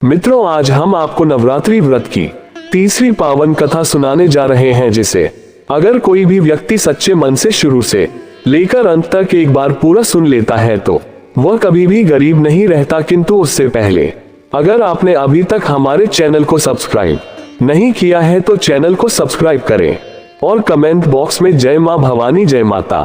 मित्रों, आज हम आपको नवरात्रि व्रत की तीसरी पावन कथा सुनाने जा रहे हैं, जिसे अगर कोई भी व्यक्ति सच्चे मन से शुरू से लेकर अंत तक एक बार पूरा सुन लेता है तो वह कभी भी गरीब नहीं रहता। किंतु उससे पहले अगर आपने अभी तक हमारे चैनल को सब्सक्राइब नहीं किया है तो चैनल को सब्सक्राइब करें और कमेंट बॉक्स में जय मां भवानी जय माता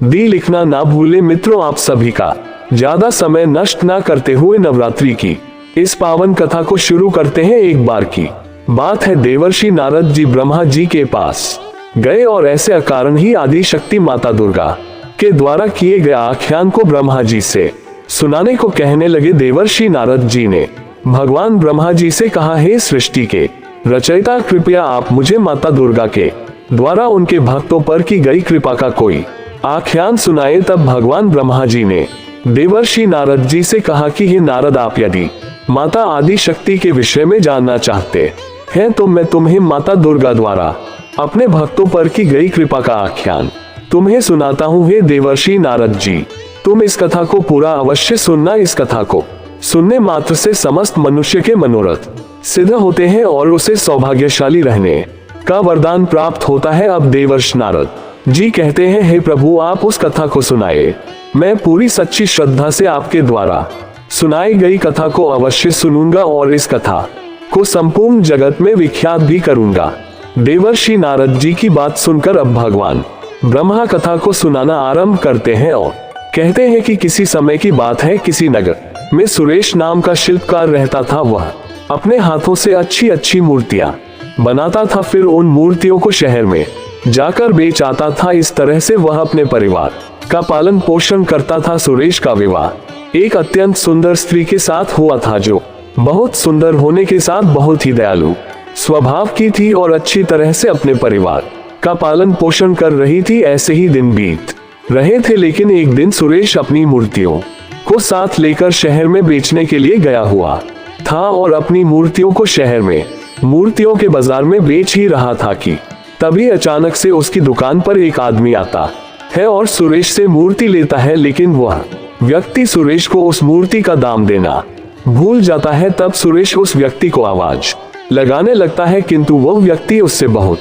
दी लिखना ना भूलें। मित्रों, आप सभी का ज्यादा समय नष्ट ना करते हुए नवरात्रि की इस पावन कथा को शुरू करते हैं। एक बार की बात है, देवर्षि नारद जी ब्रह्मा जी के पास गए और ऐसे अकारण ही आदि शक्ति माता दुर्गा के द्वारा किए गए आख्यान को ब्रह्मा जी से सुनाने को कहने लगे। देवर्षि नारद जी ने भगवान ब्रह्मा जी से कहा, हे सृष्टि के रचयिता, कृपया आप मुझे माता दुर्गा के द्वारा उनके भक्तों पर की गई कृपा का कोई आख्यान सुनाए। तब भगवान ब्रह्मा जी ने देवर्षि नारद जी से कहा कि हे नारद, आप यदि माता आदि शक्ति के विषय में जानना चाहते हैं तो मैं तुम्हें माता दुर्गा द्वारा अपने भक्तों पर की गई कृपा का आख्यान तुम्हें सुनाता हूँ। हे देवर्षि नारद जी, तुम इस कथा को पूरा अवश्य सुनना। इस कथा को सुनने मात्र से समस्त मनुष्य के मनोरथ सिद्ध होते हैं और उसे सौभाग्यशाली रहने का वरदान प्राप्त होता है। अब देवर्षि नारद जी कहते हैं, हे प्रभु, आप उस कथा को सुनाए। मैं पूरी सच्ची श्रद्धा से आपके द्वारा सुनाई गई कथा को अवश्य सुनूंगा और इस कथा को संपूर्ण जगत में विख्यात भी करूंगा। देवर्षि नारद जी की बात सुनकर अब भगवान ब्रह्मा कथा को सुनाना आरंभ करते हैं और कहते हैं कि किसी समय की बात है, किसी नगर में सुरेश नाम का शिल्पकार रहता था। वह अपने हाथों से अच्छी अच्छी मूर्तियां बनाता था, फिर उन मूर्तियों को शहर में जाकर बेच आता था। इस तरह से वह अपने परिवार का पालन पोषण करता था। सुरेश का विवाह एक अत्यंत सुंदर स्त्री के साथ हुआ था, जो बहुत सुंदर होने के साथ बहुत ही दयालु स्वभाव की थी और अच्छी तरह से अपने परिवार का पालन पोषण कर रही थी। ऐसे ही दिन बीत रहे थे, लेकिन एक दिन सुरेश अपनी मूर्तियों को साथ लेकर शहर में बेचने के लिए गया हुआ था और अपनी मूर्तियों को शहर में मूर्तियों के बाजार में बेच ही रहा था कि तभी अचानक से उसकी दुकान पर एक आदमी आता है और सुरेश से मूर्ति लेता है, लेकिन वह व्यक्ति सुरेश को उस मूर्ति का दाम देना भूल जाता है। तब सुरेश उस व्यक्ति को आवाज लगाने लगता है, किंतु वह व्यक्ति उससे बहुत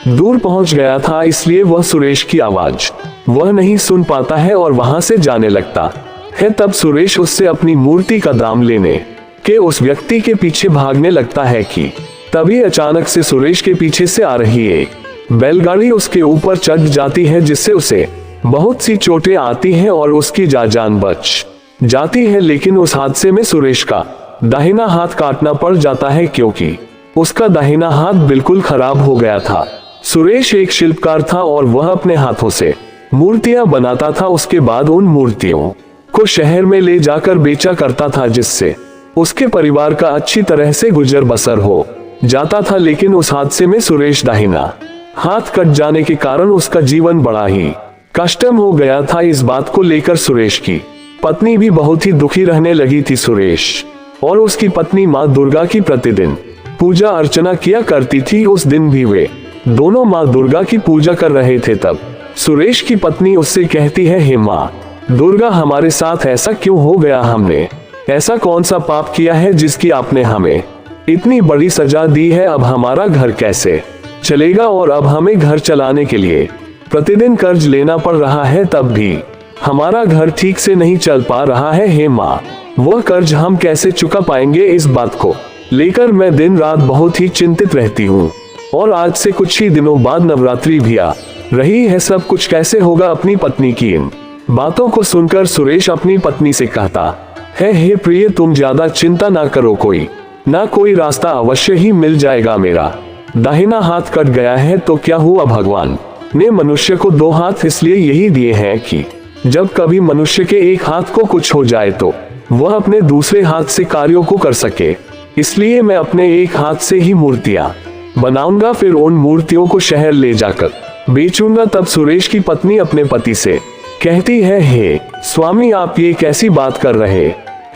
दूर पहुंच गया था, इसलिए वह सुरेश की आवाज वह नहीं सुन पाता है और वहां से जाने लगता है। तब सुरेश उससे अपनी मूर्ति का दाम लेने के उस व्यक्ति के पीछे भागने लगता है कि तभी अचानक से सुरेश के पीछे से आ रही एक बैलगाड़ी उसके ऊपर चढ़ जाती है, जिससे उसे बहुत सी चोटें आती हैं और उसकी जान बच जाती है। लेकिन उस हादसे में सुरेश का दाहिना हाथ काटना पड़ जाता है, क्योंकि उसका दाहिना हाथ बिल्कुल खराब हो गया था। सुरेश एक शिल्पकार था और वह अपने हाथों से मूर्तियां बनाता था। उसके बाद उन मूर्तियों को शहर में ले जाकर बेचा करता था, जिससे उसके परिवार का अच्छी तरह से गुजर बसर हो जाता था। लेकिन उस हादसे में सुरेश दाहिना हाथ कट जाने के कारण उसका जीवन बड़ा ही कष्टम हो गया था। इस बात को लेकर सुरेश की पत्नी भी बहुत ही दुखी रहने लगी थी। सुरेश और उसकी पत्नी माँ दुर्गा की प्रतिदिन पूजा अर्चना किया करती थी। उस दिन भी वे दोनों माँ दुर्गा की पूजा कर रहे थे। तब सुरेश की पत्नी उससे कहती है, हे माँ दुर्गा, हमारे साथ ऐसा क्यों हो गया? हमने ऐसा कौन सा पाप किया है जिसकी आपने हमें इतनी बड़ी सजा दी है? अब हमारा घर कैसे चलेगा? और अब हमें घर चलाने के लिए प्रतिदिन कर्ज लेना पड़ रहा है, तब भी हमारा घर ठीक से नहीं चल पा रहा है। हे माँ, वह कर्ज हम कैसे चुका पाएंगे? इस बात को लेकर मैं दिन रात बहुत ही चिंतित रहती हूँ और आज से कुछ ही दिनों बाद नवरात्रि भी आ रही है, सब कुछ कैसे होगा? अपनी पत्नी की इन बातों को सुनकर सुरेश अपनी पत्नी से कहता है, हे प्रिय, तुम ज्यादा चिंता ना करो, कोई ना कोई रास्ता अवश्य ही मिल जाएगा। मेरा दाहिना हाथ कट गया है तो क्या हुआ? भगवान ने मनुष्य को दो हाथ इसलिए यही दिए हैं कि जब कभी मनुष्य के एक हाथ को कुछ हो जाए तो वह अपने दूसरे हाथ से कार्यों को कर सके। इसलिए मैं अपने एक हाथ से ही मूर्तियां बनाऊंगा, फिर उन मूर्तियों को शहर ले जाकर बेचूंगा। तब सुरेश की पत्नी अपने पति से कहती है, हे स्वामी, आप ये कैसी बात कर रहे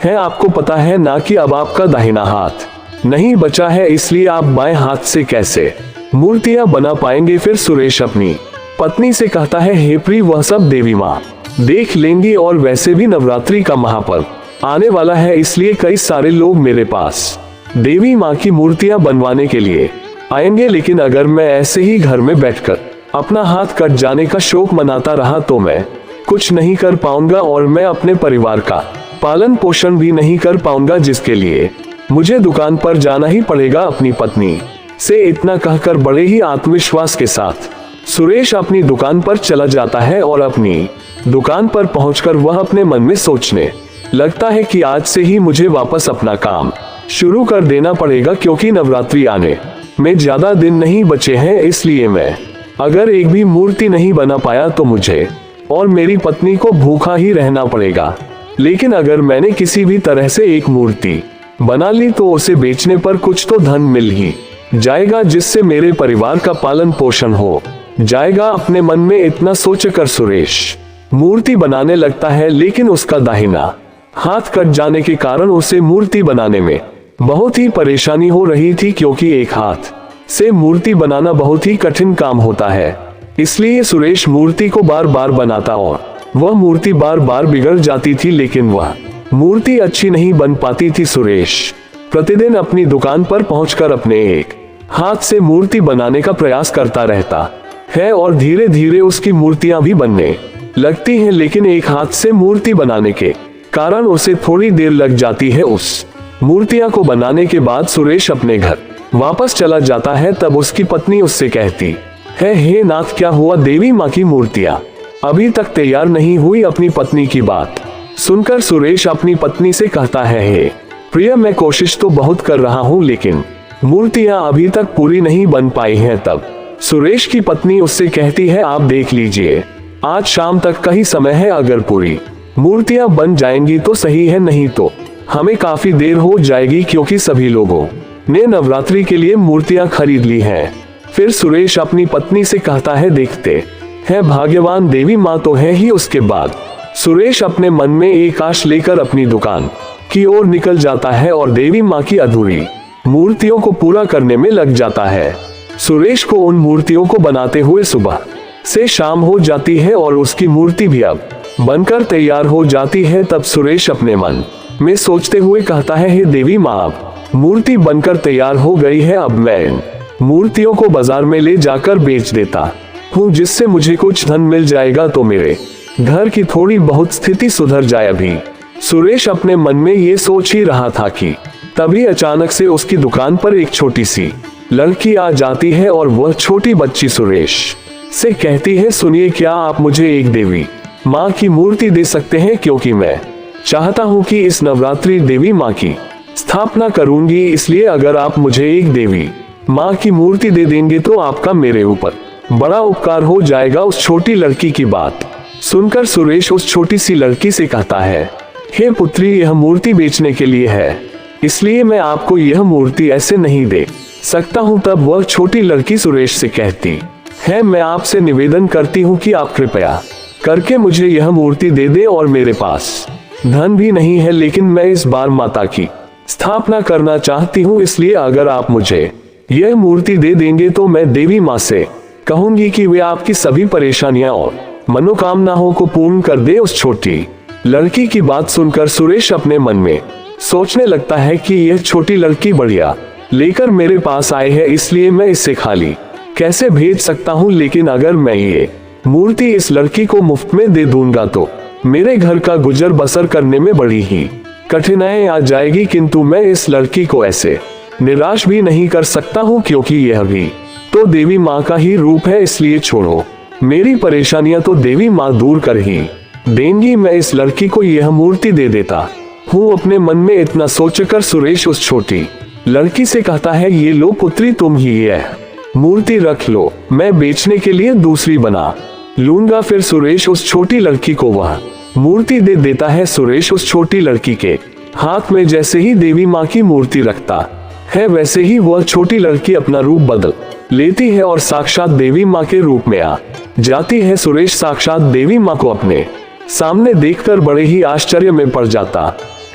हैं? आपको पता है ना कि अब आपका दाहिना हाथ नहीं बचा है, इसलिए आप बाएं हाथ से कैसे मूर्तियां बना पाएंगे? फिर सुरेश अपनी पत्नी से कहता है, हे प्रिय, वह सब देवी माँ देख लेंगी और वैसे भी नवरात्रि का महापर्व आने वाला है, इसलिए कई सारे लोग मेरे पास देवी माँ की मूर्तियां बनवाने के लिए आएंगे, लेकिन अगर मैं ऐसे ही घर में बैठकर अपना हाथ कट जाने का शोक मनाता रहा तो मैं कुछ नहीं कर पाऊंगा और मैं अपने परिवार का पालन पोषण भी नहीं कर पाऊंगा, जिसके लिए मुझे दुकान पर जाना ही पड़ेगा अपनी पत्नी से। इतना कहकर बड़े ही आत्मविश्वास के साथ सुरेश अपनी दुकान पर चला जाता है और अपनी दुकान पर पहुंचकर वह अपने मन में सोचने लगता है कि आज से ही मुझे वापस अपना काम शुरू कर देना पड़ेगा, क्योंकि नवरात्रि आने में ज्यादा दिन नहीं बचे हैं। इसलिए मैं अगर एक भी मूर्ति नहीं बना पाया तो मुझे और मेरी पत्नी को भूखा ही रहना पड़ेगा। लेकिन अगर मैंने किसी भी तरह से एक मूर्ति बना ली तो उसे बेचने पर कुछ तो धन मिल ही जाएगा, जिससे मेरे परिवार का पालन पोषण हो जाएगा। अपने मन में इतना सोचकर सुरेश मूर्ति बनाने लगता है, लेकिन उसका दाहिना हाथ कट जाने के कारण उसे मूर्ति बनाने में बहुत ही परेशानी हो रही थी, क्योंकि एक हाथ से मूर्ति बनाना बहुत ही कठिन काम होता है। इसलिए सुरेश मूर्ति को बार बार बनाता और वह मूर्ति बार बार बिगड़ जाती थी, लेकिन वह मूर्ति अच्छी नहीं बन पाती थी। सुरेश प्रतिदिन अपनी दुकान पर पहुंचकर अपने एक हाथ से मूर्ति बनाने का प्रयास करता रहता है और धीरे धीरे उसकी मूर्तियां भी बनने लगती हैं, लेकिन एक हाथ से मूर्ति बनाने के कारण उसे थोड़ी देर लग जाती है। उस मूर्तियां को बनाने के बाद सुरेश अपने घर वापस चला जाता है। तब उसकी पत्नी उससे कहती है, हे नाथ, क्या हुआ? देवी माँ की मूर्तियां अभी तक तैयार नहीं हुई। अपनी पत्नी की बात सुनकर सुरेश अपनी पत्नी से कहता है, हे प्रिय, मैं कोशिश तो बहुत कर रहा हूँ, लेकिन मूर्तियां अभी तक पूरी नहीं बन पाई हैं। तब सुरेश की पत्नी उससे कहती है, आप देख लीजिए, आज शाम तक का ही समय है, अगर पूरी मूर्तियां बन जाएंगी तो सही है, नहीं तो हमें काफी देर हो जाएगी, क्योंकि सभी लोगों ने नवरात्रि के लिए मूर्तियां खरीद ली हैं। फिर सुरेश अपनी पत्नी से कहता है, देखते हैं भाग्यवान देवी माँ तो है ही। उसके बाद सुरेश अपने मन में एक आश लेकर अपनी दुकान की ओर निकल जाता है और देवी माँ की अधूरी मूर्तियों को पूरा करने में लग जाता है। सुरेश को उन मूर्तियों को बनाते हुए सुबह से शाम हो जाती है और उसकी मूर्ति भी अब बनकर तैयार हो जाती है। तब सुरेश अपने मन में सोचते हुए कहता है, हे देवी माँ, अब मूर्ति बनकर तैयार हो गई है, अब मैं इन मूर्तियों को बाजार में ले जाकर बेच देता हूँ, जिससे मुझे कुछ धन मिल जाएगा, तो मेरे घर की थोड़ी बहुत स्थिति सुधर जाए। अभी सुरेश अपने मन में ये सोच ही रहा था कि तभी अचानक से उसकी दुकान पर एक छोटी सी लड़की आ जाती है और वह छोटी बच्ची सुरेश से कहती है, सुनिए, क्या आप मुझे एक देवी माँ की मूर्ति दे सकते हैं? क्योंकि मैं चाहता हूँ कि इस नवरात्रि देवी माँ की स्थापना करूंगी, इसलिए अगर आप मुझे एक देवी माँ की मूर्ति दे देंगे तो आपका मेरे ऊपर बड़ा उपकार हो जाएगा। उस छोटी लड़की की बात सुनकर सुरेश उस छोटी सी लड़की से कहता है, हे पुत्री, यह मूर्ति बेचने के लिए है, इसलिए मैं आपको यह मूर्ति ऐसे नहीं दे सकता हूँ। तब वह छोटी लड़की सुरेश से कहती है, मैं आपसे निवेदन करती हूँ कि आप कृपया करके मुझे यह मूर्ति दे दे, और मेरे पास धन भी नहीं है, लेकिन मैं इस बार माता की स्थापना करना चाहती हूँ, इसलिए अगर आप मुझे यह मूर्ति दे देंगे तो मैं देवी माँ से कहूंगी कि वे आपकी सभी परेशानियां और मनोकामनाओं को पूर्ण कर दे। उस छोटी लड़की की बात सुनकर सुरेश अपने मन में सोचने लगता है कि यह छोटी लड़की बढ़िया लेकर मेरे पास आई है, इसलिए मैं इसे खाली कैसे भेज सकता हूँ। लेकिन अगर मैं ये मूर्ति इस लड़की को मुफ्त में दे दूंगा तो मेरे घर का गुजर बसर करने में बड़ी ही कठिनाई आ जाएगी, किंतु मैं इस लड़की को ऐसे निराश भी नहीं कर सकता हूँ, क्योंकि यह भी तो देवी माँ का ही रूप है। इसलिए छोड़ो, मेरी परेशानियां तो देवी माँ दूर कर ही देंगी, मैं इस लड़की को यह मूर्ति दे देता हूँ। अपने मन में इतना सोचकर सुरेश उस छोटी लड़की से कहता है, ये लो पुत्री, तुम ही यह मूर्ति रख लो, मैं बेचने के लिए दूसरी बना लूंगा। फिर सुरेश उस छोटी लड़की को वह मूर्ति दे देता है। सुरेश उस छोटी लड़की के हाथ में जैसे ही देवी माँ की मूर्ति रखता है, वैसे ही वह छोटी लड़की अपना रूप बदल लेती है और साक्षात देवी माँ के रूप में आ जाती है। सुरेश साक्षात देवी माँ को अपने सामने देखकर बड़े ही आश्चर्य में पड़ जाता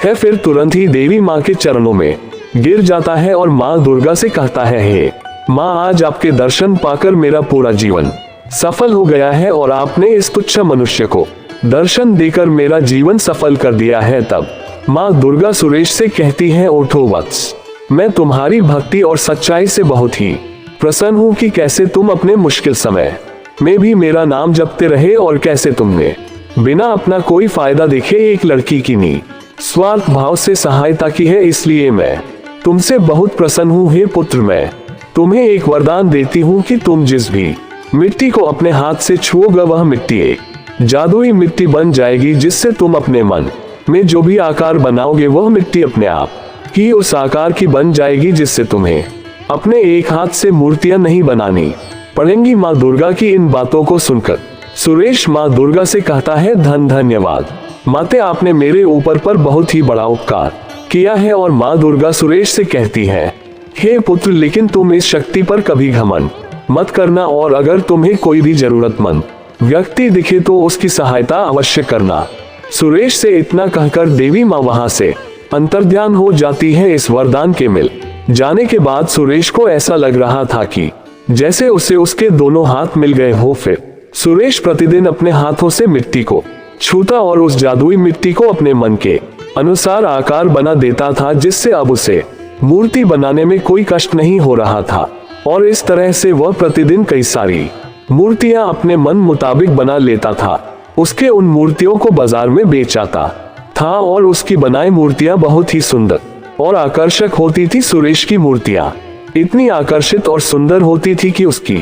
है। फिर तुरंत ही देवी माँ के चरणों में गिर जाता है और माँ दुर्गा से कहता है, हे माँ, आज आपके दर्शन पाकर मेरा पूरा जीवन सफल हो गया है और आपने इस तुच्छ मनुष्य को दर्शन देकर मेरा जीवन सफल कर दिया है। तब माँ दुर्गा सुरेश से कहती है, उठो वत्स, मैं तुम्हारी भक्ति और सच्चाई से बहुत ही प्रसन्न हूँ कि कैसे तुम अपने मुश्किल समय में भी मेरा नाम जपते रहे और कैसे तुमने बिना अपना कोई फायदा देखे एक लड़की की निस्वार्थ भाव से सहायता की है। इसलिए मैं तुमसे बहुत प्रसन्न हूँ। हे पुत्र, मैं तुम्हें एक वरदान देती हूँ कि तुम जिस भी मिट्टी को अपने हाथ से छुओगे वह मिट्टी एक जादुई मिट्टी बन जाएगी, जिससे तुम अपने मन में जो भी आकार बनाओगे वह मिट्टी अपने आप ही उस आकार की बन जाएगी, जिससे तुम्हें अपने एक हाथ से मूर्तियां नहीं बनानी पड़ेंगी। माँ दुर्गा की इन बातों को सुनकर सुरेश माँ दुर्गा से कहता है, धन्यवाद माते, आपने मेरे ऊपर पर बहुत ही बड़ा उपकार किया है। और माँ दुर्गा सुरेश से कहती है, हे पुत्र, लेकिन तुम इस शक्ति पर कभी घमंड मत करना, और अगर तुम्हें कोई भी जरूरतमंद व्यक्ति दिखे तो उसकी सहायता अवश्य करना। सुरेश से इतना कहकर देवी माँ वहां से अंतर्ध्यान हो जाती है। इस वरदान के मिल जाने के बाद सुरेश को ऐसा लग रहा था कि जैसे उसे उसके दोनों हाथ मिल गए हो। फिर सुरेश प्रतिदिन अपने हाथों से मिट्टी को छूता और उस जादुई मिट्टी को अपने मन के अनुसार आकार बना देता था, जिससे अब उसे मूर्ति बनाने में कोई कष्ट नहीं हो रहा था। और इस तरह से वह प्रतिदिन कई सारी मूर्तियां अपने मन मुताबिक बना लेता था। उसके उन मूर्तियों को बाजार में बेच आता था और उसकी बनाई मूर्तियां बहुत ही सुंदर और आकर्षक होती थी। सुरेश की मूर्तियां इतनी आकर्षित और सुंदर होती थी कि उसकी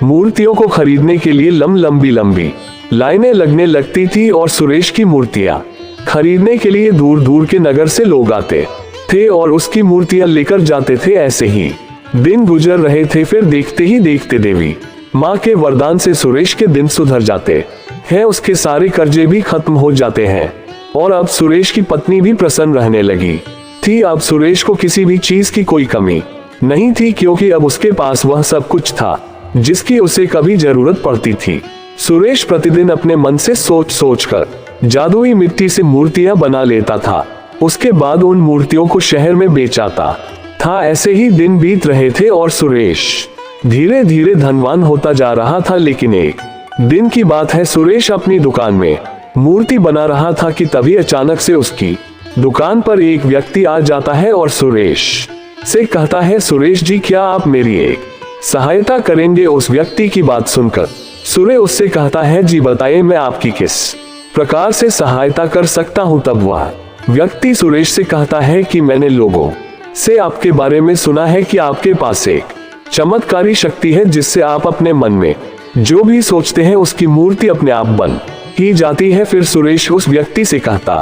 मूर्तियों को खरीदने के लिए लंबी लाइनें लगने लगती थी और सुरेश की मूर्तियां खरीदने के लिए दूर दूर के नगर से लोग आते थे और उसकी मूर्तियां लेकर जाते थे। ऐसे ही दिन गुजर रहे थे। फिर देखते ही देखते देवी माँ के वरदान से सुरेश के दिन सुधर जाते हैं, उसके सारे कर्जे भी खत्म हो जाते हैं और अब सुरेश की पत्नी भी प्रसन्न रहने लगी थी। अब सुरेश को किसी भी चीज की कोई कमी नहीं थी, क्योंकि अब उसके पास वह सब कुछ था जिसकी उसे कभी जरूरत पड़ती थी। सुरेश प्रतिदिन अपने मन से सोच कर जादुई मिट्टी से मूर्तियां बना लेता था। उसके बाद उन मूर्तियों को शहर में बेचाता था। ऐसे ही दिन बीत रहे थे और सुरेश धीरे धीरे धनवान होता जा रहा था। लेकिन एक दिन की बात है, सुरेश अपनी दुकान में मूर्ति बना रहा था कि तभी अचानक से उसकी दुकान पर एक व्यक्ति आ जाता है और सुरेश से कहता है, सुरेश जी, क्या आप मेरी एक सहायता करेंगे? उस व्यक्ति की बात सुनकर सुरेश उससे कहता है, जी बताइए, मैं आपकी किस प्रकार से सहायता कर सकता हूँ। तब वह व्यक्ति सुरेश से कहता है कि मैंने लोगों से आपके बारे में सुना है कि आपके पास एक चमत्कारी शक्ति है, जिससे आप अपने मन में जो भी सोचते हैं उसकी मूर्ति अपने आप बन ही जाती है। फिर सुरेश उस व्यक्ति से कहता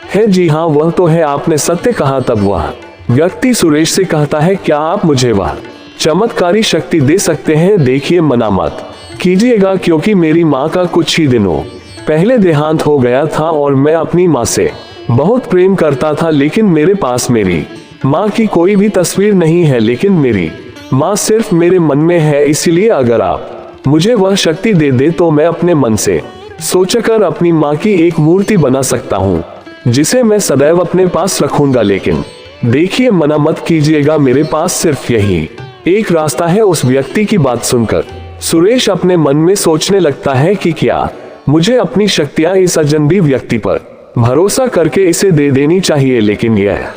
है, जी हाँ, वह तो है, आपने सत्य कहा। तब वह व्यक्ति सुरेश से कहता है, क्या आप मुझे वह चमत्कारी शक्ति दे सकते हैं? देखिए, मना मत कीजिएगा, क्योंकि मेरी माँ का कुछ ही दिनों पहले देहांत हो गया था और मैं अपनी माँ से बहुत प्रेम करता था, लेकिन मेरे पास मेरी माँ की कोई भी तस्वीर नहीं है। लेकिन मेरी माँ सिर्फ मेरे मन में है, इसलिए अगर आप मुझे वह शक्ति दे दे तो मैं अपने मन से सोचकर अपनी माँ की एक मूर्ति बना सकता हूँ, जिसे मैं सदैव अपने पास रखूंगा। लेकिन देखिए, मना मत कीजिएगा, मेरे पास सिर्फ यही एक रास्ता है। उस व्यक्ति की बात सुनकर सुरेश अपने मन में सोचने लगता है कि क्या मुझे अपनी शक्तियां इस अजनबी व्यक्ति पर भरोसा करके इसे दे देनी चाहिए। लेकिन यह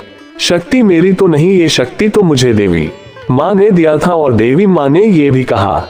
शक्ति मेरी तो नहीं, ये शक्ति तो मुझे देवी माँ ने दिया था और देवी माँ ने ये भी कहा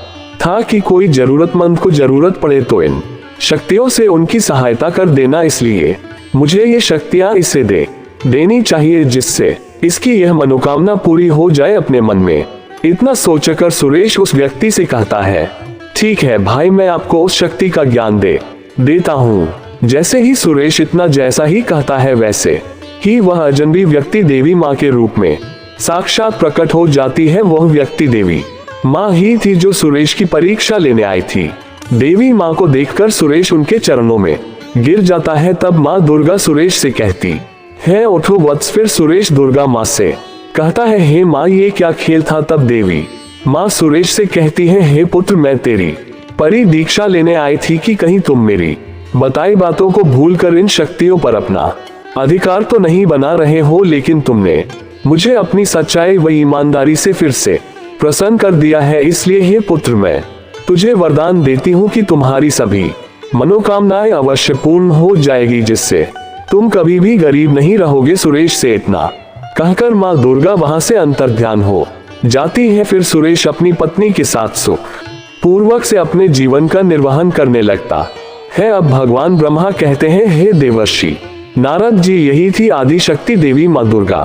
था कि कोई जरूरतमंद को जरूरत पड़े तो इन शक्तियों से उनकी सहायता कर देना। इसलिए मुझे ये शक्तियां इसे दे देनी चाहिए, जिससे इसकी यह मनोकामना पूरी हो जाए। अपने मन में इतना सोचकर सुरेश उस व्यक्ति से कहता है, ठीक है भाई, मैं आपको उस शक्ति का ज्ञान देता हूँ। जैसे ही सुरेश इतना जैसा ही कहता है, वैसे ही वह अजनबी व्यक्ति देवी माँ के रूप में साक्षात प्रकट हो जाती है। वह व्यक्ति देवी माँ ही थी जो सुरेश की परीक्षा लेने आई थी। देवी माँ को देखकर सुरेश उनके चरणों में गिर जाता है। तब माँ दुर्गा सुरेश से कहती है, उठो वत्स। फिर सुरेश दुर्गा माँ से कहता है, हे माँ, ये क्या खेल था? तब देवी माँ सुरेश से कहती है, हे पुत्र, मैं तेरी परी दीक्षा लेने आई थी कि कहीं तुम मेरी बताई बातों को भूलकर इन शक्तियों पर अपना अधिकार तो नहीं बना रहे हो, लेकिन तुमने मुझे अपनी सच्चाई व ईमानदारी से फिर से प्रसन्न कर दिया है। इसलिए हे पुत्र, मैं तुझे वरदान देती हूँ कि तुम्हारी सभी मनोकामनाएं अवश्य पूर्ण हो जाएगी, जिससे तुम कभी भी गरीब नहीं रहोगे। सुरेश से इतना कहकर माँ दुर्गा वहां से अंतर्ध्यान हो जाती है। फिर सुरेश अपनी पत्नी के साथ सुख पूर्वक से अपने जीवन का निर्वहन करने लगता है। अब भगवान ब्रह्मा कहते हैं, हे देवर्षि नारद जी, यही थी आदि शक्ति देवी माँ दुर्गा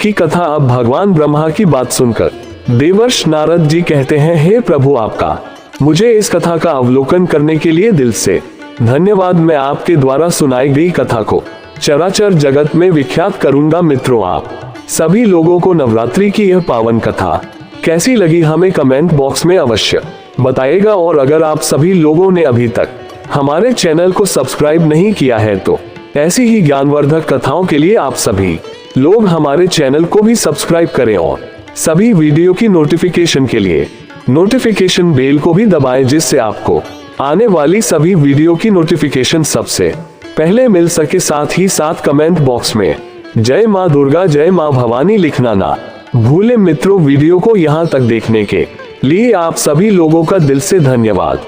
की कथा। अब भगवान ब्रह्मा की बात सुनकर देवर्ष नारद जी कहते हैं, हे प्रभु, आपका मुझे इस कथा का अवलोकन करने के लिए दिल से धन्यवाद। मैं आपके द्वारा सुनाई गई कथा को चराचर जगत में विख्यात करूंगा। मित्रों, आप सभी लोगों को नवरात्रि की यह पावन कथा कैसी लगी हमें कमेंट बॉक्स में अवश्य बताइएगा। और अगर आप सभी लोगों ने अभी तक हमारे चैनल को सब्सक्राइब नहीं किया है तो ऐसी ही ज्ञानवर्धक कथाओं के लिए आप सभी लोग हमारे चैनल को भी सब्सक्राइब करें और सभी वीडियो की नोटिफिकेशन के लिए नोटिफिकेशन बेल को भी दबाएं, जिससे आपको आने वाली सभी वीडियो की नोटिफिकेशन सबसे पहले मिल सके। साथ ही साथ कमेंट बॉक्स में जय माँ दुर्गा, जय माँ भवानी लिखना ना भूलें। मित्रों, वीडियो को यहाँ तक देखने के लिए आप सभी लोगों का दिल से धन्यवाद।